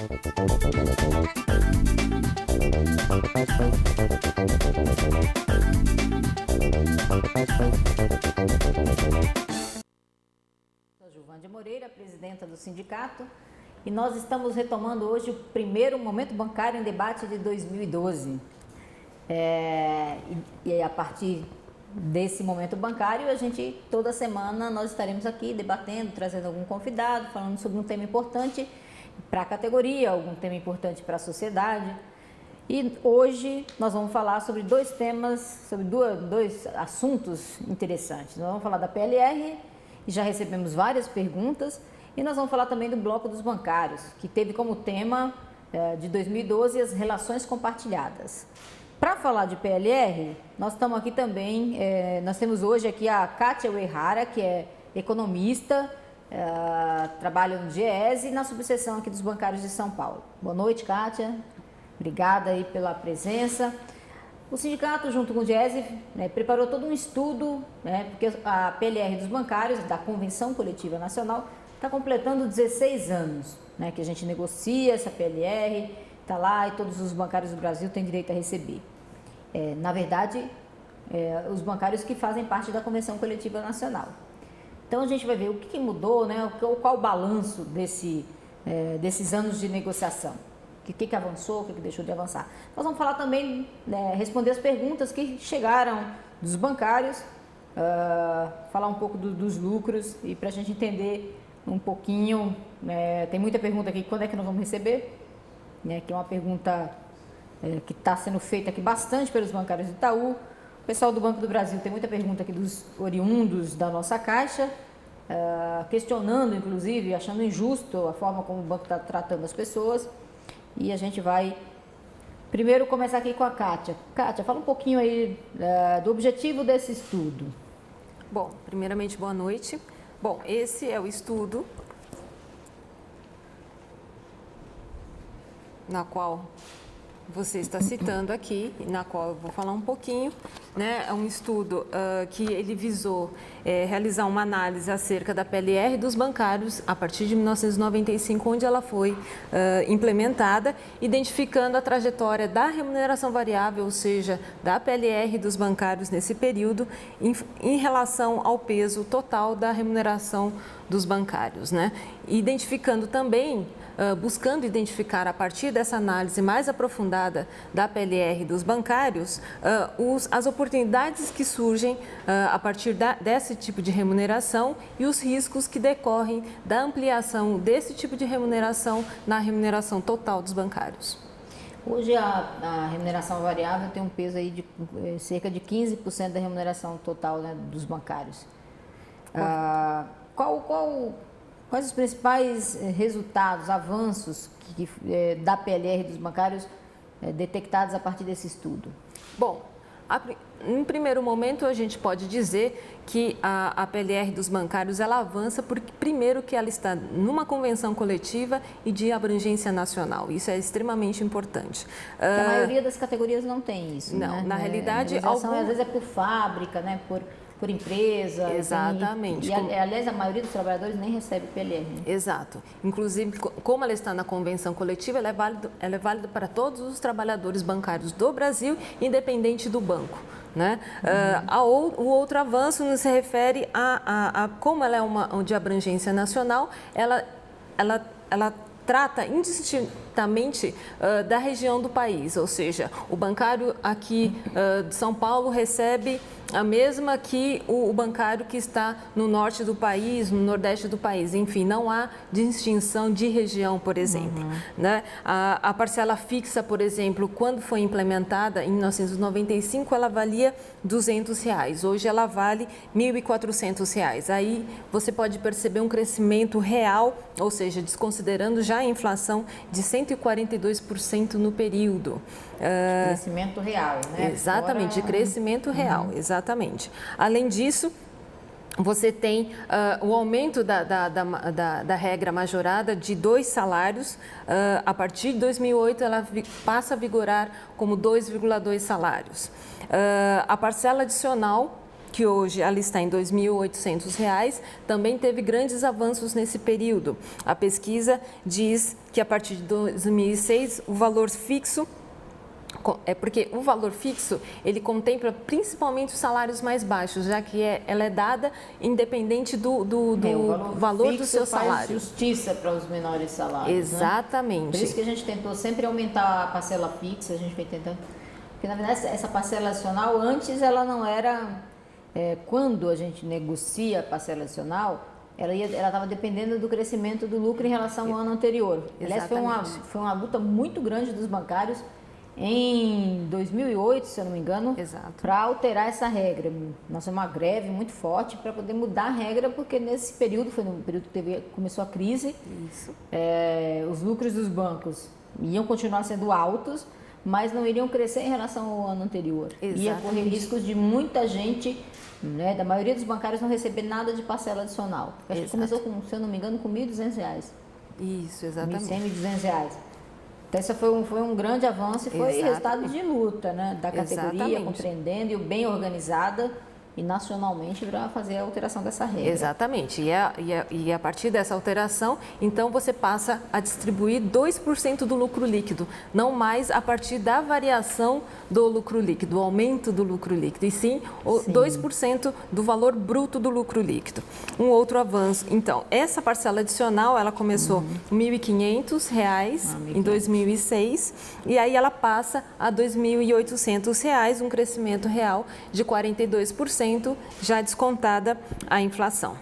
Sou Gilvândia Moreira, presidenta do sindicato, e nós estamos retomando hoje o primeiro Momento Bancário em Debate de 2012. E a partir desse momento bancário, toda semana nós estaremos aqui debatendo, trazendo algum convidado, falando sobre um tema importante para a categoria, algum tema importante para a sociedade. E hoje nós vamos falar sobre dois temas, sobre dois assuntos interessantes. Nós vamos falar da PLR, e já recebemos várias perguntas, e nós vamos falar também do Bloco dos Bancários, que teve como tema de 2012 as relações compartilhadas. Para falar de PLR, nós estamos aqui também, nós temos hoje aqui a Kátia Uehara, que é economista, trabalha no GES e na subseção aqui dos bancários de São Paulo. Boa noite, Kátia. Obrigada aí pela presença. O sindicato, junto com o GES, preparou todo um estudo, porque a PLR dos bancários, da Convenção Coletiva Nacional, está completando 16 anos, que a gente negocia essa PLR, está lá e todos os bancários do Brasil têm direito a receber. Na verdade, os bancários que fazem parte da Convenção Coletiva Nacional. Então, a gente vai ver o que mudou, qual o balanço desses anos de negociação. O que avançou, o que deixou de avançar. Nós vamos falar também, responder as perguntas que chegaram dos bancários, falar um pouco dos lucros e para a gente entender um pouquinho, tem muita pergunta aqui, quando é que nós vamos receber? Que é uma pergunta que está sendo feita aqui bastante pelos bancários do Itaú. O pessoal do Banco do Brasil tem muita pergunta aqui dos oriundos da nossa Caixa, questionando, inclusive, achando injusto a forma como o banco está tratando as pessoas. E a gente vai primeiro começar aqui com a Kátia. Kátia, fala um pouquinho aí do objetivo desse estudo. Bom, primeiramente, boa noite. Bom, esse é o estudo na qual você está citando aqui, na qual eu vou falar um pouquinho, É um estudo que ele visou realizar uma análise acerca da PLR dos bancários a partir de 1995, onde ela foi implementada, identificando a trajetória da remuneração variável, ou seja, da PLR dos bancários nesse período, em relação ao peso total da remuneração dos bancários, Identificando também, buscando identificar a partir dessa análise mais aprofundada da PLR dos bancários, as oportunidades que surgem a partir desse tipo de remuneração e os riscos que decorrem da ampliação desse tipo de remuneração na remuneração total dos bancários. Hoje a remuneração variável tem um peso aí de cerca de 15% da remuneração total dos bancários. Quais os principais resultados, avanços da PLR dos bancários detectados a partir desse estudo? Bom, em primeiro momento a gente pode dizer que a PLR dos bancários ela avança porque primeiro que ela está numa convenção coletiva e de abrangência nacional. Isso é extremamente importante. A maioria das categorias não tem isso. Não, na realidade, às vezes é por fábrica, por empresa. Exatamente. Aliás, a maioria dos trabalhadores nem recebe PLR. Exato. Inclusive, como ela está na convenção coletiva, ela é válida para todos os trabalhadores bancários do Brasil, independente do banco. O outro avanço se refere a como ela é de abrangência nacional, ela trata indistintamente da região do país, ou seja, o bancário aqui de São Paulo recebe a mesma que o bancário que está no norte do país, no nordeste do país. Enfim, não há distinção de região, por exemplo. A parcela fixa, por exemplo, quando foi implementada em 1995, ela valia R$200. Hoje ela vale R$1.400. Aí você pode perceber um crescimento real, ou seja, desconsiderando já a inflação de 142% no período. Crescimento real, Exatamente, de crescimento real, exatamente. Além disso, você tem o aumento da regra majorada de 2 salários. A partir de 2008, ela passa a vigorar como 2,2 salários. A parcela adicional que hoje ela está em R$ 2.800, também teve grandes avanços nesse período. A pesquisa diz que a partir de 2006 o valor fixo porque o valor fixo, ele contempla principalmente os salários mais baixos, já que ela é dada independente do valor do seu salário. Faz justiça para os menores salários. Exatamente. Né? Por isso que a gente tentou sempre aumentar a parcela fixa, a gente foi tentando. Porque, na verdade, essa parcela adicional, antes ela não era. Quando a gente negocia a parcela adicional, ela estava dependendo do crescimento do lucro em relação ao ano anterior. Aliás, foi uma luta muito grande dos bancários em 2008, se eu não me engano, para alterar essa regra. Nós fizemos uma greve muito forte para poder mudar a regra, porque nesse período, foi no período que começou a crise, os lucros dos bancos iam continuar sendo altos, mas não iriam crescer em relação ao ano anterior. Ia correr riscos de muita gente, né, da maioria dos bancários não receber nada de parcela adicional. Acho que começou, se eu não me engano, com R$ 1.200. Isso, exatamente. R$ 1.100, R$ 1.200. Então, isso foi um grande avanço e foi resultado de luta, né, da categoria, compreendendo e bem organizada e nacionalmente para fazer a alteração dessa regra. Exatamente. E a partir dessa alteração, então você passa a distribuir 2% do lucro líquido, não mais a partir da variação do lucro líquido, do aumento do lucro líquido, e sim 2% do valor bruto do lucro líquido. Um outro avanço, então, essa parcela adicional, ela começou R$ 1.500 em 2006 e aí ela passa a R$ 2.800, um crescimento real de 42%, já descontada a inflação.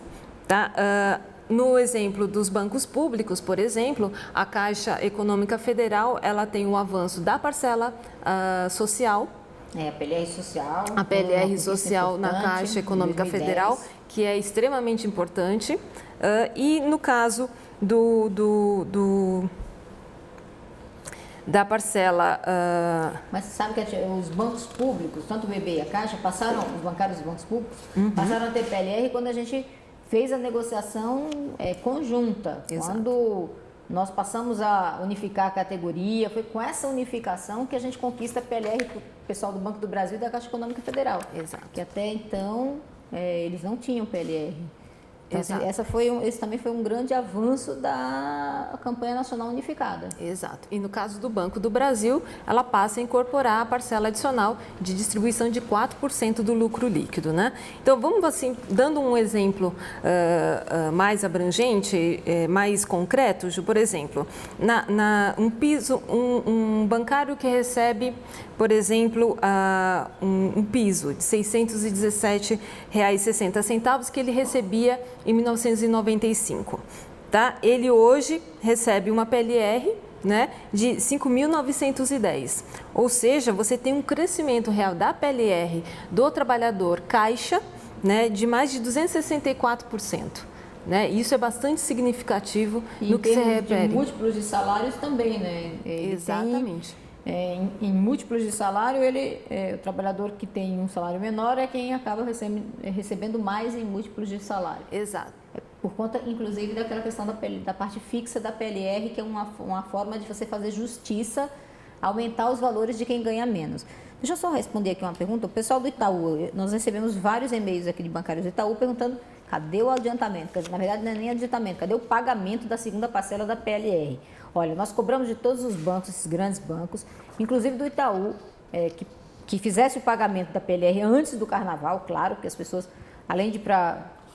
Tá? No exemplo dos bancos públicos, por exemplo, a Caixa Econômica Federal, ela tem um avanço da parcela social. A PLR social. A PLR social na Caixa Econômica Federal, que é extremamente importante. E no caso da parcela... Mas você sabe que os bancos públicos, tanto o BB e a Caixa, os bancários dos bancos públicos, passaram a ter PLR quando a gente fez a negociação conjunta. Quando nós passamos a unificar a categoria, foi com essa unificação que a gente conquista a PLR para o pessoal do Banco do Brasil e da Caixa Econômica Federal. Exato. Que até então eles não tinham PLR. Então, esse também foi um grande avanço da campanha nacional unificada. Exato. E no caso do Banco do Brasil, ela passa a incorporar a parcela adicional de distribuição de 4% do lucro líquido, né? Então, vamos assim, dando um exemplo mais abrangente, mais concreto, Ju, por exemplo, um bancário que recebe, por exemplo, um piso de R$ 617,60 que ele recebia em 1995. Tá? Ele hoje recebe uma PLR, né, de 5.910. Ou seja, você tem um crescimento real da PLR do trabalhador caixa, né, de mais de 264%. Né? Isso é bastante significativo no que se refere. Em múltiplos de salários também, né? Exatamente. Em múltiplos de salário, o trabalhador que tem um salário menor é quem acaba recebendo mais em múltiplos de salário. Exato. Por conta, inclusive, daquela questão da parte fixa da PLR, que é uma forma de você fazer justiça, aumentar os valores de quem ganha menos. Deixa eu só responder aqui uma pergunta. O pessoal do Itaú, nós recebemos vários e-mails aqui de bancários do Itaú perguntando cadê o adiantamento? Na verdade, não é nem adiantamento, cadê o pagamento da segunda parcela da PLR? Olha, nós cobramos de todos os bancos, esses grandes bancos, inclusive do Itaú, que fizesse o pagamento da PLR antes do Carnaval, claro, porque as pessoas, além de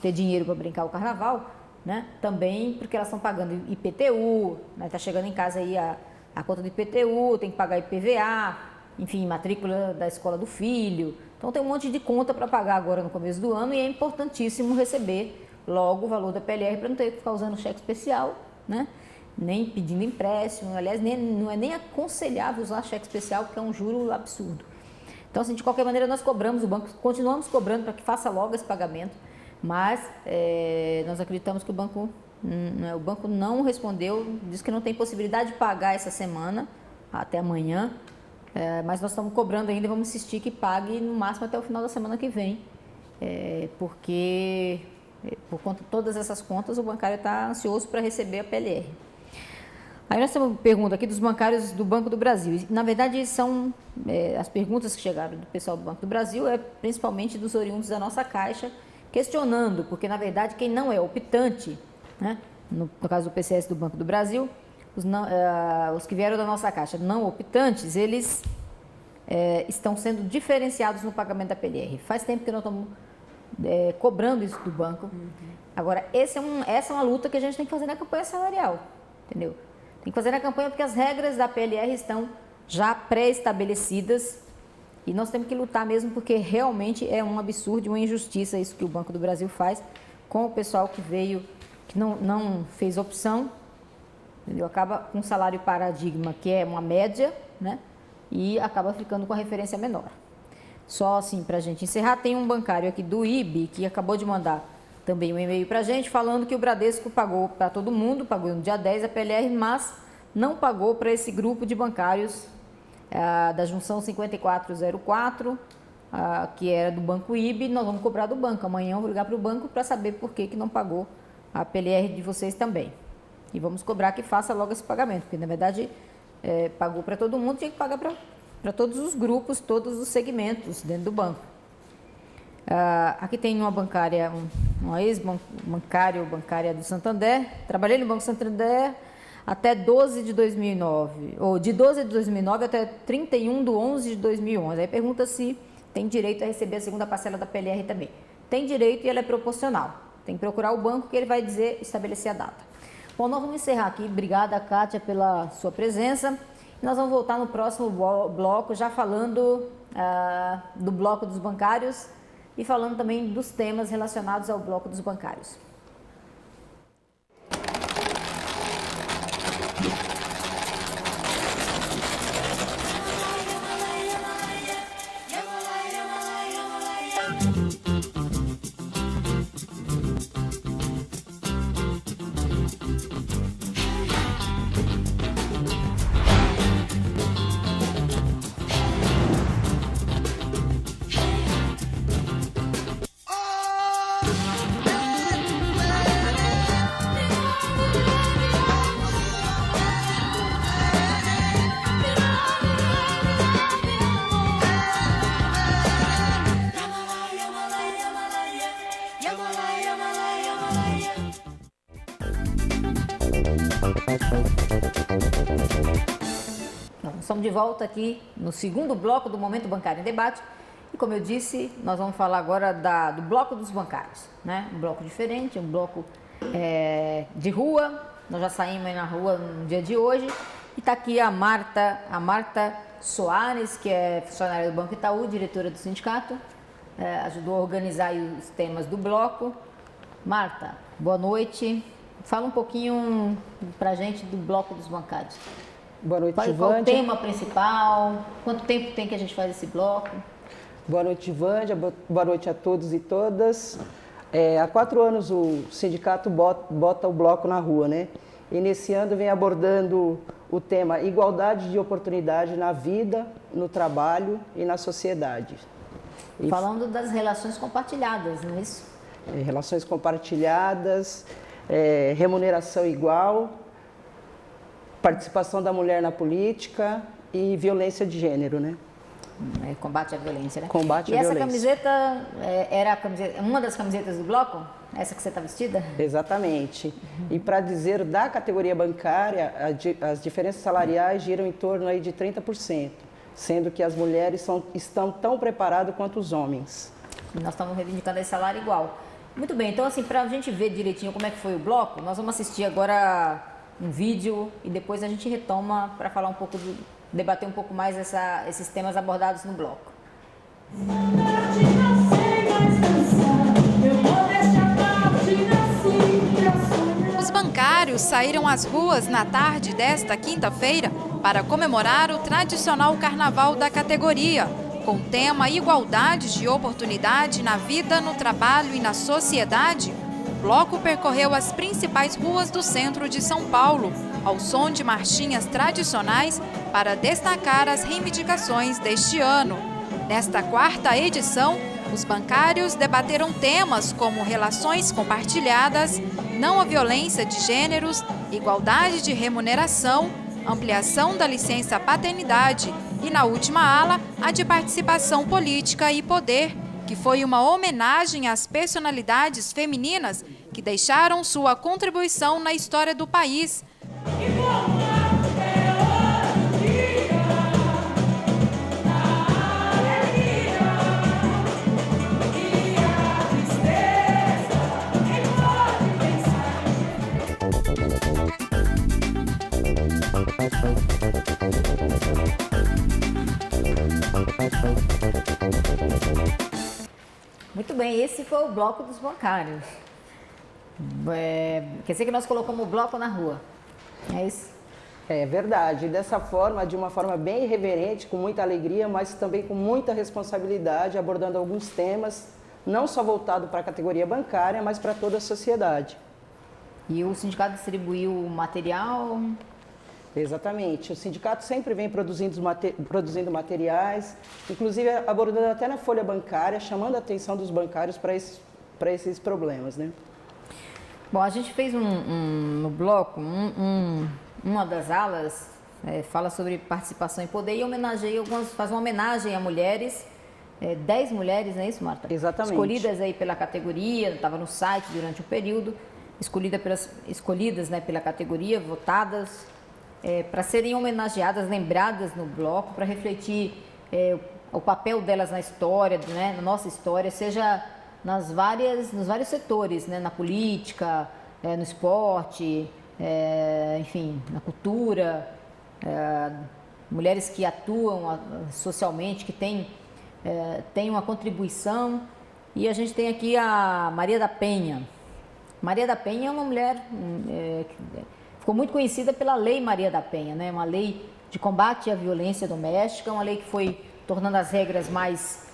ter dinheiro para brincar o Carnaval, né, também porque elas estão pagando IPTU, né, tá chegando em casa aí a conta do IPTU, tem que pagar IPVA, enfim, matrícula da escola do filho. Então tem um monte de conta para pagar agora no começo do ano e é importantíssimo receber logo o valor da PLR para não ter que ficar usando cheque especial, né? Nem pedindo empréstimo. Aliás, não é nem aconselhável usar cheque especial porque é um juro absurdo. Então, assim, de qualquer maneira, nós cobramos, o banco, continuamos cobrando para que faça logo esse pagamento, mas nós acreditamos que o banco não respondeu, disse que não tem possibilidade de pagar essa semana, até amanhã, mas nós estamos cobrando ainda e vamos insistir que pague no máximo até o final da semana que vem, porque por conta de todas essas contas o bancário está ansioso para receber a PLR. Aí nós temos uma pergunta aqui dos bancários do Banco do Brasil. Na verdade, são as perguntas que chegaram do pessoal do Banco do Brasil, principalmente dos oriundos da nossa Caixa, questionando, porque na verdade quem não é optante, né, no caso do PCS do Banco do Brasil, os que vieram da nossa Caixa não optantes, eles estão sendo diferenciados no pagamento da PLR. Faz tempo que nós estamos cobrando isso do banco. Agora, essa é uma luta que a gente tem que fazer na campanha salarial, entendeu? Tem que fazer na campanha porque as regras da PLR estão já pré-estabelecidas e nós temos que lutar mesmo porque realmente é um absurdo, uma injustiça isso que o Banco do Brasil faz com o pessoal que veio, que não fez opção, entendeu? Acaba com um salário paradigma que é uma média, né? E acaba ficando com a referência menor. Só assim, para a gente encerrar, tem um bancário aqui do IB que acabou de mandar também um e-mail para a gente falando que o Bradesco pagou para todo mundo, pagou no dia 10 a PLR, mas não pagou para esse grupo de bancários da junção 5404, que era do Banco IB. Nós vamos cobrar do banco. Amanhã eu vou ligar para o banco para saber por que não pagou a PLR de vocês também. E vamos cobrar que faça logo esse pagamento, porque na verdade pagou para todo mundo, tinha que pagar para todos os grupos, todos os segmentos dentro do banco. Aqui tem uma bancária, uma bancária do Santander. Trabalhei no Banco Santander até 12 de 2009, ou de 12 de 2009 até 31 de 11 de 2011. Aí pergunta se tem direito a receber a segunda parcela da PLR também. Tem direito e ela é proporcional. Tem que procurar o banco que ele vai estabelecer a data. Bom, nós vamos encerrar aqui. Obrigada, Kátia, pela sua presença. Nós vamos voltar no próximo bloco, já falando do bloco dos bancários e falando também dos temas relacionados ao bloco dos bancários. Estamos de volta aqui no segundo bloco do Momento Bancário em Debate. E como eu disse, nós vamos falar agora do bloco dos bancários, né? Um bloco diferente, um bloco de rua. Nós já saímos aí na rua no dia de hoje. E está aqui a Marta Soares, que é funcionária do Banco Itaú, diretora do sindicato. Ajudou a organizar aí os temas do bloco. Marta, boa noite. Fala um pouquinho para a gente do bloco dos bancários. Boa noite, Fale qual o tema principal, quanto tempo tem que a gente faz esse bloco? Boa noite, Vândia. Boa noite a todos e todas. Há 4 anos o sindicato bota o bloco na rua, né? E nesse ano vem abordando o tema igualdade de oportunidade na vida, no trabalho e na sociedade. Falando das relações compartilhadas, não é isso? Relações compartilhadas, remuneração igual, participação da mulher na política e violência de gênero, né? Combate à violência, né? Combate à violência. E essa camiseta era uma das camisetas do bloco? Essa que você está vestida? Exatamente. E para dizer da categoria bancária, as diferenças salariais giram em torno aí de 30%, sendo que as mulheres estão tão preparadas quanto os homens. E nós estamos reivindicando esse salário igual. Muito bem, então assim, para a gente ver direitinho como é que foi o bloco, nós vamos assistir agora um vídeo e depois a gente retoma para falar um pouco, debater um pouco mais esses temas abordados no bloco. Os bancários saíram às ruas na tarde desta quinta-feira para comemorar o tradicional carnaval da categoria, com o tema Igualdade de Oportunidade na Vida, no Trabalho e na Sociedade. O bloco percorreu as principais ruas do centro de São Paulo, ao som de marchinhas tradicionais, para destacar as reivindicações deste ano. Nesta 4ª edição, Os bancários debateram temas como relações compartilhadas, não à violência de gêneros, igualdade de remuneração, ampliação da licença paternidade e, na última ala, a de participação política e poder, que foi uma homenagem às personalidades femininas que deixaram sua contribuição na história do país. Muito bem, esse foi o bloco dos bancários. Quer dizer que nós colocamos o bloco na rua, é isso? É verdade, dessa forma, de uma forma bem irreverente, com muita alegria, mas também com muita responsabilidade, abordando alguns temas, não só voltado para a categoria bancária, mas para toda a sociedade. E o sindicato distribuiu material? Exatamente, o sindicato sempre vem produzindo materiais, inclusive abordando até na folha bancária, chamando a atenção dos bancários para esses problemas, né? Bom, a gente fez no bloco, uma das alas fala sobre participação e poder e faz uma homenagem a mulheres, 10 mulheres, não é isso, Marta? Exatamente. Escolhidas aí pela categoria, estava no site durante o período, escolhidas, né, pela categoria, votadas, para serem homenageadas, lembradas no bloco, para refletir o papel delas na história, né, na nossa história, seja nos vários setores, né, na política, no esporte, enfim, na cultura, mulheres que atuam socialmente, que têm uma contribuição. E a gente tem aqui a Maria da Penha. Maria da Penha é uma mulher que ficou muito conhecida pela Lei Maria da Penha, né? Uma lei de combate à violência doméstica, uma lei que foi tornando as regras mais...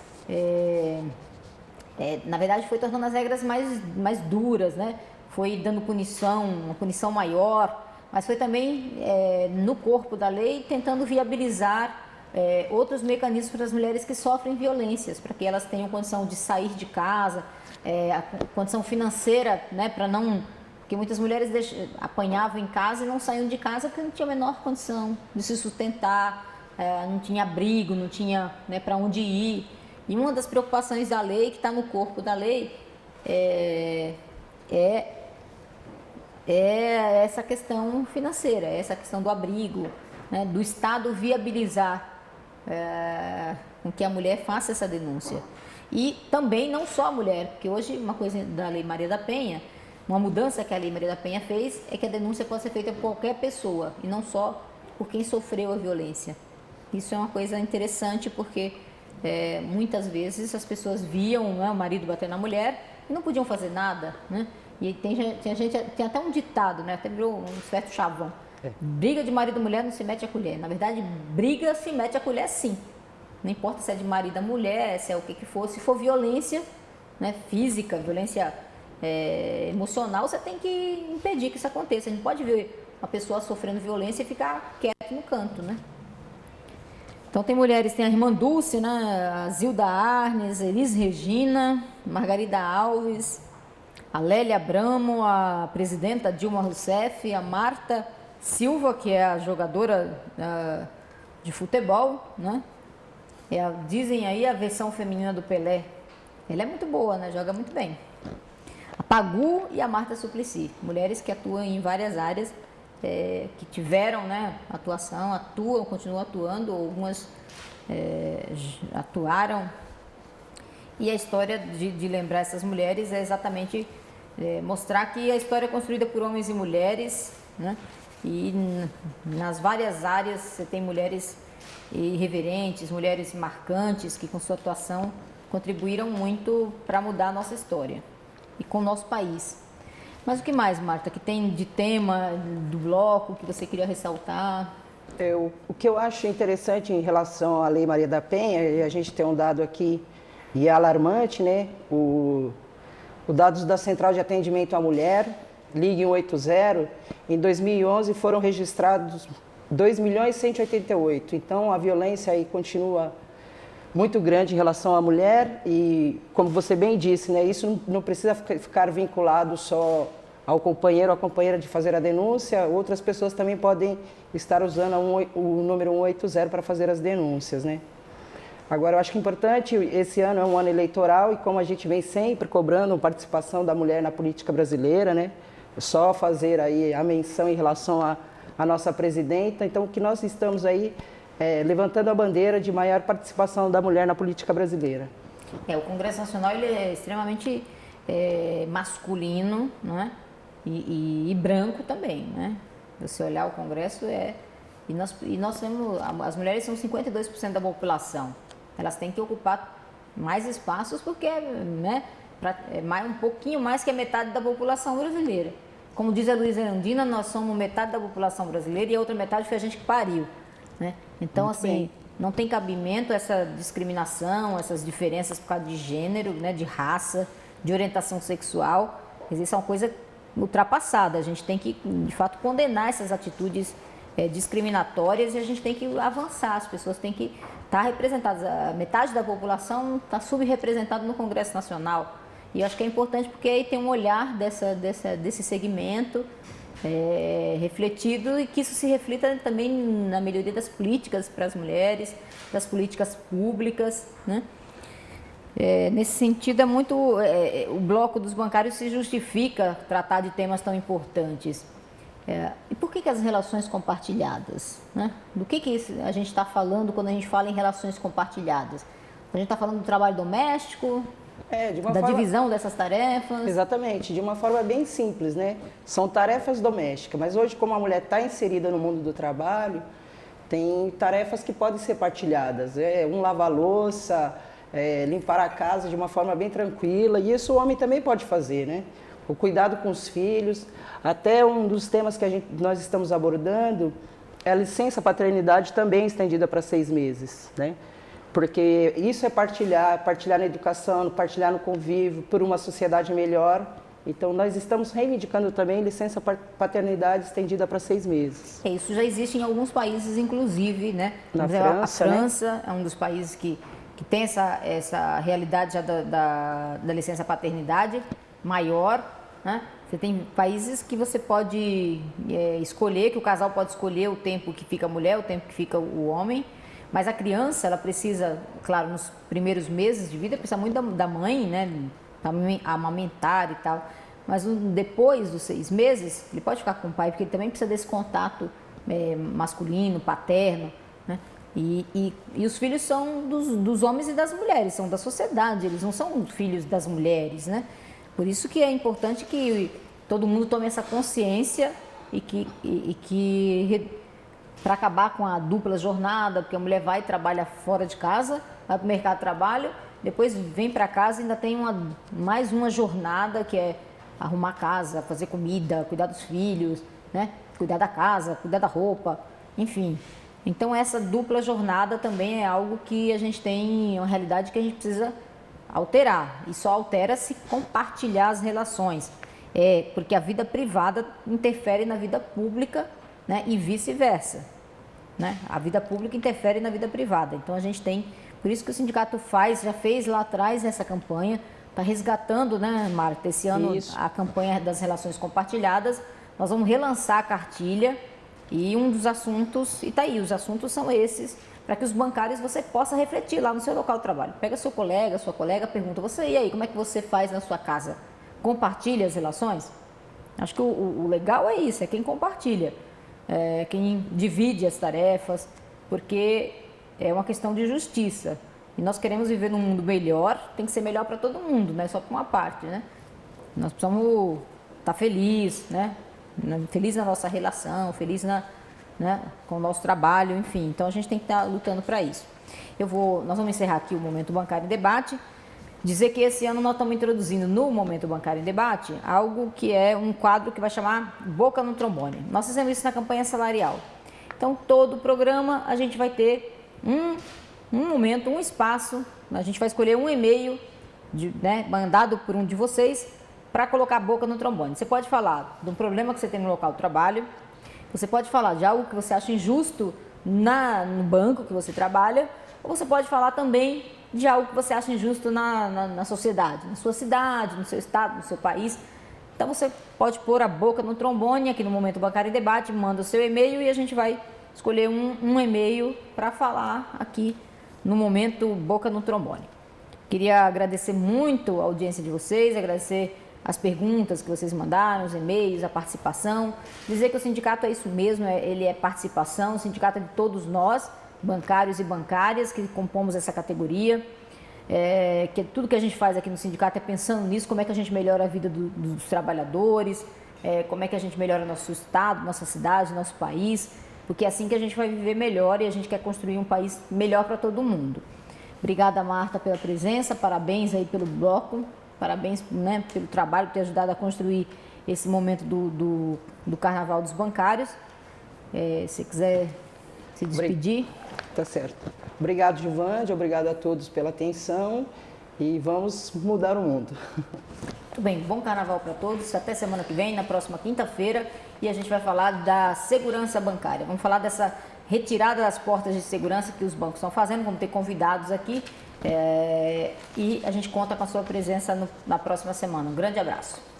na verdade, foi tornando as regras mais duras, né? Foi dando uma punição maior, mas foi também, no corpo da lei, tentando viabilizar outros mecanismos para as mulheres que sofrem violências, para que elas tenham condição de sair de casa, a condição financeira, né, para não... Porque muitas mulheres apanhavam em casa e não saíam de casa porque não tinha a menor condição de se sustentar, não tinha abrigo, não tinha, né, para onde ir. E uma das preocupações da lei, que está no corpo da lei, é essa questão financeira, essa questão do abrigo, né, do Estado viabilizar com que a mulher faça essa denúncia. E também não só a mulher, porque hoje uma coisa da Lei Maria da Penha, uma mudança que a Lei Maria da Penha fez é que a denúncia pode ser feita por qualquer pessoa e não só por quem sofreu a violência. Isso é uma coisa interessante porque muitas vezes as pessoas viam, né, o marido bater na mulher e não podiam fazer nada, né? E tem até um ditado, né? Até virou um certo chavão. Briga de marido e mulher não se mete a colher. Na verdade, briga se mete a colher sim. Não importa se é de marido a mulher, se é o que for. Se for violência, né, física, violência emocional, você tem que impedir que isso aconteça. A gente pode ver uma pessoa sofrendo violência e ficar quieto no canto, né? Então tem mulheres, tem a irmã Dulce, né, a Zilda Arnes, Elis Regina, Margarida Alves, a Lélia Abramo, a presidenta Dilma Rousseff, a Marta Silva, que é a jogadora de futebol, né? Dizem aí a versão feminina do Pelé. Ela é muito boa, né? Joga muito bem. A Pagu e a Marta Suplicy, mulheres que atuam em várias áreas, que tiveram, né, atuam, continuam atuando, algumas atuaram. E a história de lembrar essas mulheres é exatamente mostrar que a história é construída por homens e mulheres, né? E nas várias áreas você tem mulheres irreverentes, mulheres marcantes que com sua atuação contribuíram muito para mudar a nossa história e com o nosso país. Mas o que mais, Marta, que tem de tema do bloco que você queria ressaltar? O que eu acho interessante em relação à Lei Maria da Penha, e a gente tem um dado aqui e é alarmante, né? Os dados da Central de Atendimento à Mulher, Ligue 180, em 2011 foram registrados 2.188.000. Então, a violência aí continua muito grande em relação à mulher e, como você bem disse, né, isso não precisa ficar vinculado só ao companheiro ou à companheira de fazer a denúncia, outras pessoas também podem estar usando o número 180 para fazer as denúncias, né? Agora, eu acho que é importante, esse ano é um ano eleitoral e como a gente vem sempre cobrando a participação da mulher na política brasileira, né? Só fazer aí a menção em relação à nossa presidenta, então que nós estamos aí levantando a bandeira de maior participação da mulher na política brasileira. O Congresso Nacional ele é extremamente masculino, né? E branco também, né? Você olhar o Congresso e nós temos, as mulheres são 52% da população. Elas têm que ocupar mais espaços porque né, um pouquinho mais que a metade da população brasileira. Como diz a Luísa Erundina, nós somos metade da população brasileira e a outra metade foi a gente que pariu, né? Então, muito assim, bem. Não tem cabimento essa discriminação, essas diferenças por causa de gênero, né, de raça, de orientação sexual. Isso é uma coisa ultrapassada. A gente tem que, de fato, condenar essas atitudes discriminatórias e a gente tem que avançar. As pessoas têm que estar representadas. A metade da população está subrepresentada no Congresso Nacional. E eu acho que é importante porque aí tem um olhar desse segmento refletido e que isso se reflita também na melhoria das políticas para as mulheres, das políticas públicas, né? Nesse sentido, o bloco dos bancários se justifica tratar de temas tão importantes. E por que as relações compartilhadas? Né? Do que a gente está falando quando a gente fala em relações compartilhadas? A gente está falando do trabalho doméstico, divisão dessas tarefas? Exatamente, de uma forma bem simples, né? São tarefas domésticas, mas hoje, como a mulher está inserida no mundo do trabalho, tem tarefas que podem ser partilhadas. Um lavar louça, limpar a casa de uma forma bem tranquila, e isso o homem também pode fazer, né? O cuidado com os filhos, até um dos temas que nós estamos abordando é a licença paternidade também estendida para 6 meses, né? Porque isso é partilhar na educação, partilhar no convívio, por uma sociedade melhor. Então, nós estamos reivindicando também licença paternidade estendida para 6 meses. Isso já existe em alguns países, inclusive, né? Na França, a França, né? É um dos países que tem essa realidade já da licença paternidade maior, né? Você tem países que você pode escolher, que o casal pode escolher o tempo que fica a mulher, o tempo que fica o homem, mas a criança, ela precisa, claro, nos primeiros meses de vida, precisa muito da mãe, né? Amamentar e tal, mas depois dos 6 meses, ele pode ficar com o pai, porque ele também precisa desse contato masculino, paterno, né? E os filhos são dos homens e das mulheres, são da sociedade, eles não são filhos das mulheres, né? Por isso que é importante que todo mundo tome essa consciência e que para acabar com a dupla jornada, porque a mulher vai e trabalha fora de casa, vai para o mercado de trabalho, depois vem para casa e ainda tem mais uma jornada que é arrumar a casa, fazer comida, cuidar dos filhos, né? Cuidar da casa, cuidar da roupa, enfim. Então, essa dupla jornada também é algo que a gente tem, uma realidade que a gente precisa alterar. E só altera se compartilhar as relações. Porque a vida privada interfere na vida pública, né, e vice-versa, né? A vida pública interfere na vida privada. Então, a gente tem... Por isso que o sindicato já fez lá atrás essa campanha, está resgatando, né, Marta, esse ano a campanha das relações compartilhadas. Nós vamos relançar a cartilha. E um dos assuntos, e tá aí, os assuntos são esses, para que os bancários você possa refletir lá no seu local de trabalho. Pega seu colega, sua colega, pergunta, e aí, como é que você faz na sua casa? Compartilha as relações? Acho que o legal é isso, é quem compartilha, quem divide as tarefas, porque é uma questão de justiça. E nós queremos viver num mundo melhor, tem que ser melhor para todo mundo, não é só para uma parte, né? Nós precisamos estar felizes, né? Feliz na nossa relação, feliz com o nosso trabalho, enfim. Então, a gente tem que estar lutando para isso. Nós vamos encerrar aqui o Momento Bancário em Debate. Dizer que esse ano nós estamos introduzindo no Momento Bancário em Debate algo que é um quadro que vai chamar Boca no Trombone. Nós fizemos isso na campanha salarial. Então, todo o programa a gente vai ter um momento, um espaço, a gente vai escolher um e-mail mandado por um de vocês para colocar a boca no trombone. Você pode falar de um problema que você tem no local de trabalho, você pode falar de algo que você acha injusto no banco que você trabalha, ou você pode falar também de algo que você acha injusto na sociedade, na sua cidade, no seu estado, no seu país. Então você pode pôr a boca no trombone aqui no Momento Bancário em Debate, manda o seu e-mail e a gente vai escolher um e-mail para falar aqui no Momento Boca no Trombone. Queria agradecer muito a audiência de vocês, agradecer as perguntas que vocês mandaram, os e-mails, a participação. Dizer que o sindicato é isso mesmo, ele é participação, o sindicato é de todos nós, bancários e bancárias, que compomos essa categoria. Que tudo que a gente faz aqui no sindicato é pensando nisso, como é que a gente melhora a vida dos trabalhadores, como é que a gente melhora nosso estado, nossa cidade, nosso país, porque é assim que a gente vai viver melhor e a gente quer construir um país melhor para todo mundo. Obrigada, Marta, pela presença, parabéns aí pelo bloco, parabéns, né, pelo trabalho, por ter ajudado a construir esse momento do Carnaval dos Bancários. Se quiser se despedir. Tá certo. Obrigado, Gilvândia, obrigado a todos pela atenção e vamos mudar o mundo. Muito bem, bom Carnaval para todos, até semana que vem, na próxima quinta-feira, e a gente vai falar da segurança bancária. Vamos falar dessa retirada das portas de segurança que os bancos estão fazendo, vamos ter convidados aqui e a gente conta com a sua presença na próxima semana. Um grande abraço.